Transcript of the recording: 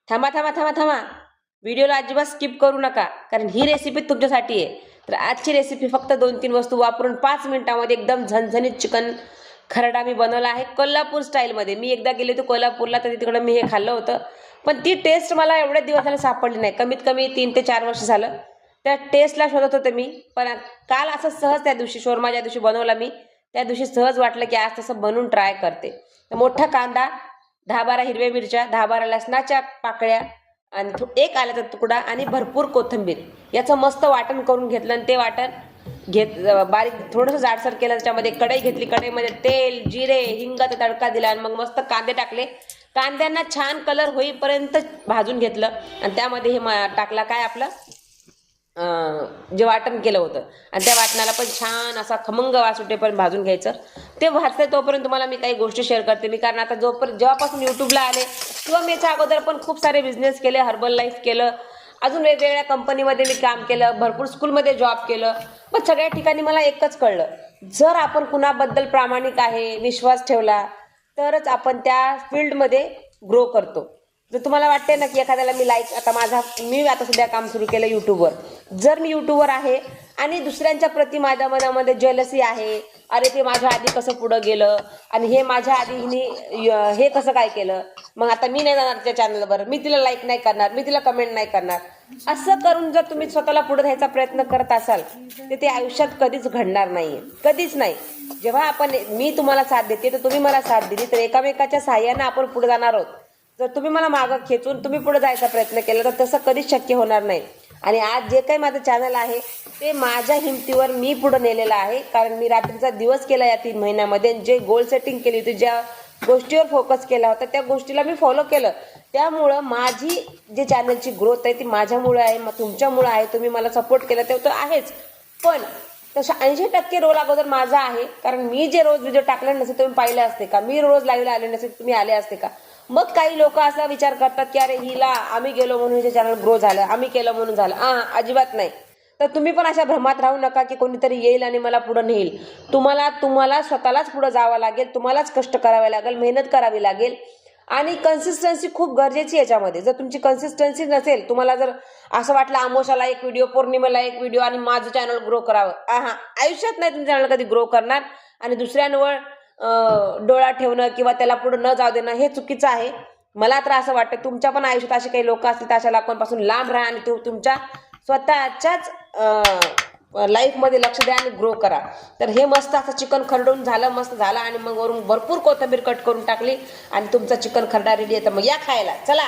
थांबा थांबा थांबा थांबा, व्हिडिओला अजिबात स्किप करू नका, कारण ही रेसिपी तुमच्यासाठी आहे. तर आजची रेसिपी फक्त 2-3 वस्तू वापरून 5 मिनिटांमध्ये एकदम झणझणीत चिकन खरडा मी बनवला आहे कोल्हापूर स्टाईलमध्ये. मी एकदा गेले होते कोल्हापूरला, तर तिकडं मी हे खाल्लं होतं, पण ती टेस्ट मला एवढ्या दिवस झाले सापडली नाही. कमीत कमी 3 ते 4 वर्ष झालं त्या टेस्टला शोधत होते मी. पण काल असं सहज त्या दिवशी शोरमा ज्या दिवशी बनवला मी, त्या दिवशी सहज वाटलं की आज तसं बनवून ट्राय करते. तर मोठा कांदा, 10-12 हिरव्या मिरच्या, 10-12 लसणाच्या पाकळ्या आणि एक आल्याचा तुकडा आणि भरपूर कोथिंबीर याचं मस्त वाटण करून घेतलं. आणि ते वाटण बारीक थोडंसं जाडसर केलं. त्याच्यामध्ये कढई घेतली, कढईमध्ये तेल, जिरे, हिंगाचा तडका दिला आणि मग मस्त कांदे टाकले. कांद्यांना छान कलर होईपर्यंत भाजून घेतलं आणि त्यामध्ये हे टाकला काय आपलं जे वाटण केलं होतं, आणि त्या वाटणाला पण छान असा खमंग वास सुटेपर्यंत भाजून घ्यायचं. ते भाजते तोपर्यंत तुम्हाला मी काही गोष्टी शेअर करते मी, कारण आता जेव्हापासून यूट्यूबला आले किंवा मी याच्या अगोदर पण खूप सारे बिझनेस केले, हर्बल लाईफ केलं, अजून वेगवेगळ्या कंपनीमध्ये मी काम केलं, भरपूर स्कूलमध्ये जॉब केलं, पण सगळ्या ठिकाणी मला एकच कळलं, जर आपण कुणाबद्दल प्रामाणिक आहे, विश्वास ठेवला, तरच आपण त्या फील्डमध्ये ग्रो करतो. जर तुम्हाला वाटते ना की एखाद्याला मी मी आता सध्या काम सुरू केलं यूट्यूबवर, जर मी यूट्यूबवर आहे आणि दुसऱ्यांच्या प्रती माझ्या मनामध्ये जेलसी आहे, अरे ते माझ्या आधी कसं पुढं गेलं आणि हे माझ्या आधी हिने हे कसं काय केलं, मग आता मी नाही जाणार त्या चॅनलवर, मी तिला लाईक नाही करणार, मी तिला कमेंट नाही करणार, असं करून जर तुम्ही स्वतःला पुढे जायचा प्रयत्न करत असाल तर ते आयुष्यात कधीच घडणार नाहीये, कधीच नाही. जेव्हा मी तुम्हाला साथ देते तर तुम्ही मला साथ दिली तर एकामेकाच्या साह्यानं आपण पुढे जाणार आहोत. जर तुम्ही मला मागं खेचून तुम्ही पुढे जायचा प्रयत्न केला तर तसं कधीच शक्य होणार नाही. आणि आज जे काही माझं चॅनल आहे ते माझ्या हिमतीवर मी पुढे नेलेलं आहे, कारण मी रात्रीचा दिवस केला या 3 महिन्यामध्ये. जे गोल सेटिंग केली होती, ज्या गोष्टीवर फोकस केला होता त्या गोष्टीला मी फॉलो केलं. त्यामुळं माझी जे चॅनलची ग्रोथ आहे ती माझ्यामुळे आहे, मग तुमच्यामुळे आहे. तुम्ही मला सपोर्ट केला ते तर आहेच, पण तसं 80% रोल अगोदर माझा आहे, कारण मी जे रोज व्हिडिओ टाकले नसते तुम्ही पाहिले असते का, मी रोज लाईव्हला आले नसते तुम्ही आले असते का. मग काही लोक असा विचार करतात की अरे हिला आम्ही गेलो म्हणून हे चॅनल ग्रो झालं, आम्ही केलं म्हणून झालं. अजिबात नाही. तर तुम्ही पण अशा भ्रमात राहू नका की कोणीतरी येईल आणि मला पुढे नेईल. तुम्हाला स्वतःलाच पुढे जावं लागेल, तुम्हालाच कष्ट करावे लागेल, मेहनत करावी लागेल आणि कन्सिस्टन्सी खूप गरजेची याच्यामध्ये. जर तुमची कन्सिस्टन्सी नसेल, तुम्हाला जर असं वाटलं आमोशाला एक व्हिडिओ, पौर्णिमेला एक व्हिडिओ आणि माझं चॅनल ग्रो करावं, आयुष्यात नाही तुमचं चॅनल कधी ग्रो करणार. आणि दुसऱ्यांवर डोळा ठेवणं किंवा त्याला पुढे न जाऊ देणं हे चुकीचं आहे. मला तर असं वाटतं तुमच्या पण आयुष्यात असे काही लोक असतील तर अशा लोकांपासून लांब राहा आणि तुमच्या स्वतःच्याच लाईफमध्ये लक्ष द्या आणि ग्रो करा. तर हे मस्त असं चिकन खरडून झालं, मस्त झालं आणि मग वरून भरपूर कोथिंबीर कट करून टाकली आणि तुमचा चिकन खरडा रेडी आहे. तर मग या खायला, चला.